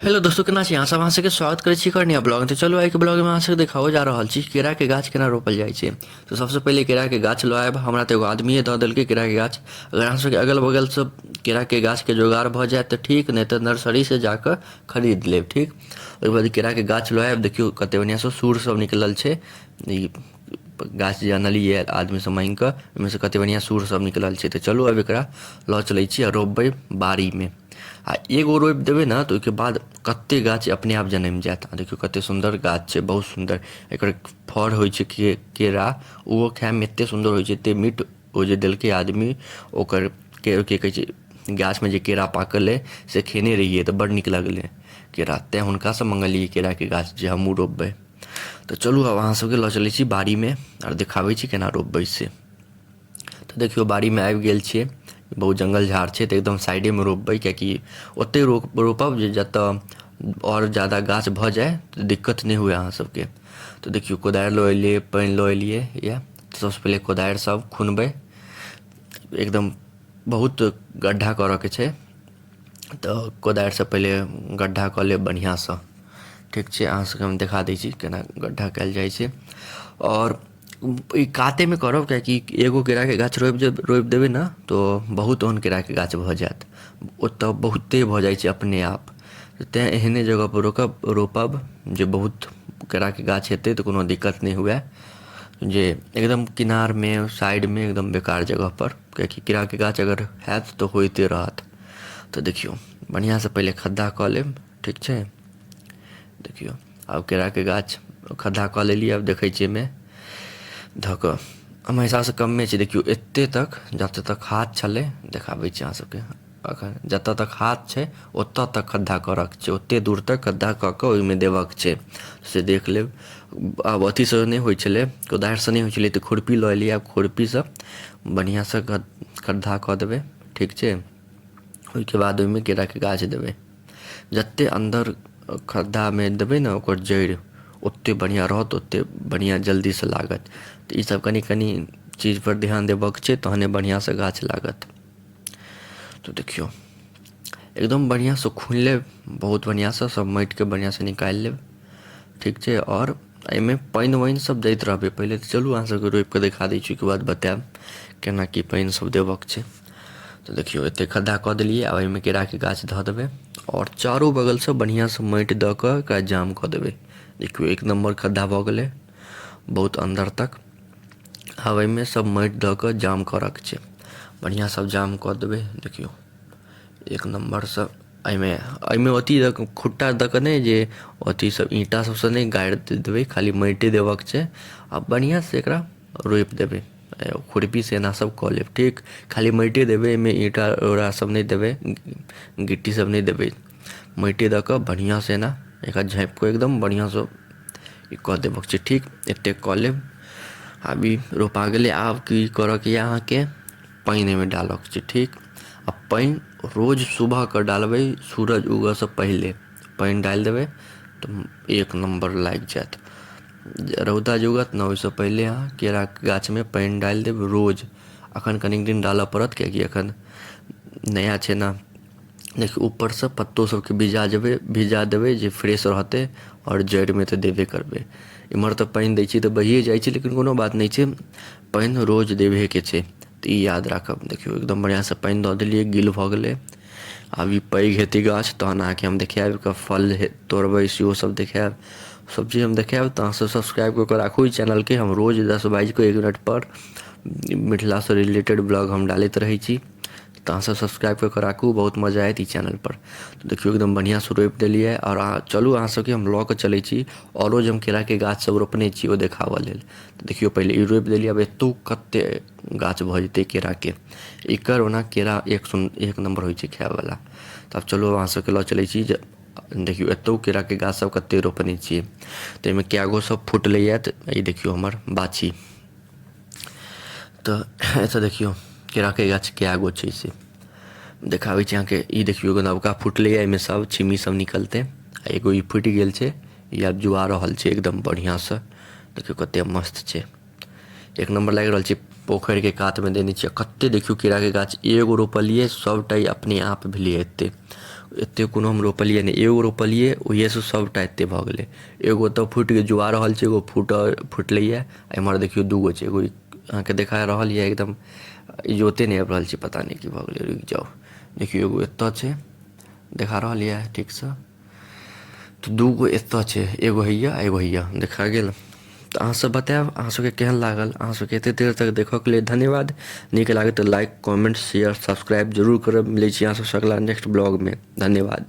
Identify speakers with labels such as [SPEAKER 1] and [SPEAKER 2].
[SPEAKER 1] Hello दोस्तों, केना छी अहाँ सब? अहाँ सबके स्वागत करै छी करनिया ब्लॉग। तो चलो आइ के ब्लॉग में अहाँ सबके देखाओ जा रहल छी केरा के गाछ केना रोपल जाइ छै। तो सबसे पहले केरा के गाछ लऽ आयब। हमरा तो एगो आदमीए दऽ देलकै केरा के गाछ। अगर अहाँ सबके अगल बगल सब केरा के गाछ के जोगाड़ भऽ जाय तऽ ठीक, नहीं तऽ नर्सरी से जाकर खरीद लेब। ठीक, ओहिके बाद केरा के गाछ लऽ आयब। देखियो कते बढ़िया से सूर सब निकलल छै। ई गाछ जे आनलियै आदमी सब मांगि कऽ, ओहिमे से कते बढ़िया सूर सब निकलल छै। तऽ चलू अब एकरा लऽ चलै छी आ रोपबै बाड़ी में। आ एगो रोपि देबै ने तऽ ओहिके बाद कते गाछ अपने आप जनमि जायत। आ देखियौ कते सुन्दर गाछ छै, बहुत सुन्दर। एकर फड़ होइ छै केरा, ओहो खायमे एतेक सुन्दर होइ छै, एतेक मीठ। ओ जे देलकै आदमी ओकर के कहै छै, गाछमे जे केरा पाकल अइ से खेने रहियै तऽ बड़ नीक लगलै केरा। तेँ हुनकासँ मङ्गलियै केराके गाछ जे हमहूँ रोपबै। तऽ चलू आब अहाँ सबके लऽ चलै छी बाड़ीमे आओर देखाबै छी केना रोपबै से। तऽ देखियौ बाड़ीमे आबि गेल छियै। बहुत जङ्गल झाड़ छै तऽ एकदम साइडेमे रोपबै, कियाकि ओतेक रोपब जे जतऽ आओर ज़्यादा गाछ भऽ जाय तऽ दिक्कत नहि हुए अहाँ सबके। तऽ देखियौ कोदारि लऽ एलियै, पानि लऽ एलियै यए। सबसँ पहिले कोदारिसँ खुनबै, एकदम बहुत गड्ढा करऽके छै। तऽ कोदारिसँ पहिले गड्ढा कऽ लेब बढ़िआँसँ। ठीक छै, अहाँ सबके हम देखा दै छी केना गड्ढा कयल जाइ छै। आओर ई कातेमे करब, कियाकि एगो केराके गाछ रोपि देबै ने तऽ बहुत ओहन केराके गाछ भऽ जायत। ओतऽ बहुते भऽ जाइ छै अपने आप। तेँ एहने जगहपर रोपब जे बहुत केराके गाछ हेतै तऽ कोनो दिक्कत नहि हुए। जे एकदम किनारमे साइडमे एकदम बेकार जगहपर, कियाकि केराके गाछ अगर हैत तऽ होइते रहत। तऽ देखियौ बढ़िआँसँ पहिले खद्धा कऽ लेब। ठीक छै, देखियौ आब केराके गाछ खद्धा कऽ लेलियै। आब देखै छियै एहिमे धऽ कऽ हमरा हिसाबसँ कमे छै। देखियौ एतेक तक, जतऽ तक हाथ छलै देखाबै छी अहाँ सबके। एखन जतऽ तक हाथ छै ओतऽ तक खद्धा करऽके छै, ओतेक दूर तक खद्धा कऽ कऽ ओहिमे देबऽके छै, से देख लेब। आब अथीसँ नहि होइ छलै, कोदारिसँ नहि होइ छलै तऽ खुरपी लऽ एलियै। आब खुरपीसँ बढ़िआँसँ खद्धा कऽ देबै। ठीक छै, ओहिके बाद ओहिमे केराके गाछ देबै। जतेक अन्दर खद्धामे देबै ने ओकर जड़ि ओतेक बढ़िआँ रहत, ओतेक बढ़िआँ जल्दीसँ लागत। तऽ ईसब कनि कनि चीजपर ध्यान देबऽके छै, तहने बढ़िआँसँ गाछ लागत। तऽ देखियौ एकदम बढ़िआँसँ खुनि लेब, बहुत बढ़िआँसँ सब माटिके बढ़िआँसँ निकालि लेब। ठीक छै, आओर एहिमे पानि वानि सब दैत रहबै। पहिले तऽ चलू अहाँ सबके रोपिकऽ देखा दै छी, ओहिके बाद बतायब केना की पानि सब देबऽके छै। तऽ देखियौ एतेक खद्धा कऽ देलियै। आब एहिमे केराके गाछ धऽ देबै आओर चारू बगलसँ बढ़िआँसँ माटि दऽ कऽ एकरा जाम कऽ देबै। देखियौ एक नम्बर खद्धा भऽ गेलै बहुत अन्दर तक। आब एहिमे सब माटि दऽ कऽ जाम करऽके छै, बढ़िआँ सब जाम कऽ देबै। देखियौ एक नम्बरसँ एहिमे अथी खुट्टा दऽ कऽ नहि, जे अथी सब ईंटा सबसँ नहि गाड़ि देबै, खाली माइटे देबऽके छै। आ बढ़िआँसँ एकरा रोपि देबै, खुरपीसँ एना सब कऽ लेब। ठीक, खाली माइटे देबै, एहिमे ईंटा उटा सब नहि देबै, गिट्टी सब नहि देबै। माइटे दऽ कऽ बढ़िआँसँ एना एकरा झाँपि कऽ एकदम बढ़िआँसँ ई कऽ देबऽके छै। ठीक, एतेक कऽ लेब। आब ई रोपा गेलै। आब की करऽके यऽ अहाँके, पानि एहिमे डालऽके छै। ठीक, आ पानि रोज सुबहके डालबै, सूरज उगऽसँ पहिले पानि डालि देबै तऽ एक नम्बर लागि जायत। रौदा जे उगत ने ओहिसँ पहिले अहाँ केराके गाछमे पानि डालि देब रोज। एखन कनिक दिन डालऽ पड़त, कियाकि एखन नया छै ने। देखियौ ऊपरसँ पत्तो सबके भिजा देबै जे फ्रेश रहतै, आओर जड़िमे तऽ देबे करबै। एम्हर तऽ पानि दै छियै तऽ बहिए जाइ छै, लेकिन कोनो बात नहि छै, पानि रोज देबहेके छै। तऽ ई याद राखब। देखियौ एकदम बढ़िआँसँ पानि दऽ देलियै, गिल भऽ गेलै। आब ई पैघ हेतै गाछ तहन अहाँके हम देखायब, एकर फल तोड़बै सेहो सब देखायब। सब चीज हम देखायब। तऽ अहाँसब सब्सक्राइब कऽ कऽ राखू ई चैनलके। हम रोज 10 बाजि कऽ 1 मिनटपर मिथिलासँ रिलेटेड ब्लॉग हम डालैत रहै छी, तऽ अहाँसब सब्सक्राइब कऽ कऽ राखू, बहुत मजा आयत ई चैनलपर। तऽ देखियौ एकदम बढ़िआँसँ रोपि देलियै। आओर चलू अहाँ सबके हम लऽ कऽ चलै छी आओरो जे हम केराके गाछ सब रोपने छी ओ देखाबऽ लेल। तऽ देखियौ पहिले ई रोपि देलियै। आब एतौ कतेक गाछ भऽ जेतै केराके। एकर ओना केरा एक नम्बर होइ छै खायवला। तऽ आब चलू अहाँ सबके लऽ चलै छी। जे देखियौ एतौ केराके गाछ सब कतेक रोपने छियै, तऽ एहिमे कए गो सब फुटलैए। तऽ ई देखियौ हमर बाछी। तऽ एतऽ देखियौ केराके गाछ कए गो छै से देखाबै छी अहाँके। ई देखियौ एगो नवका फुटलैए, एहिमे सब छिम्मी सब निकलतै। आ एगो ई फुटि गेल छै, ई आब जुआ रहल छै एकदम बढ़िआँसँ। देखियौ कतेक मस्त छै, एक नम्बर लागि रहल छै। पोखरिके कातमे देने छियै। कतेक देखियौ केराके गाछ एगो रोपलियै, सबटा अपने आप भेलै एतेक। एते कोनो हम रोपलिए नहीं, एगो रोपलिए ओहिए से सबटा एते भऽ गेलै। एगो तऽ फुटि के जुआ रहल छै, एगो फुटलैए। एम्हर देखियौ दूगो छै, एगो अहाँके देखा रहल यऽ एकदम इजोते नहि आबि रहल छै, पता नहीं की भऽ गेलै। रुकि जाउ, देखियौ एगो एतऽ छै, देखा रहल यऽ ठीकसँ। तऽ दूगो एतऽ छै, एगो हैया एगो हैया देखा गेल। तऽ अहाँ सब बतायब अहाँ सबके केहन लागल। अहाँ सबके एते देर तक देखऽके लिए धन्यवाद। नीक लागत तऽ लाइक कमेंट शेयर सब्सक्राइब जरूर करब। मिलै छी अहाँ सबसँ अगला नेक्स्ट ब्लॉगमे। धन्यवाद।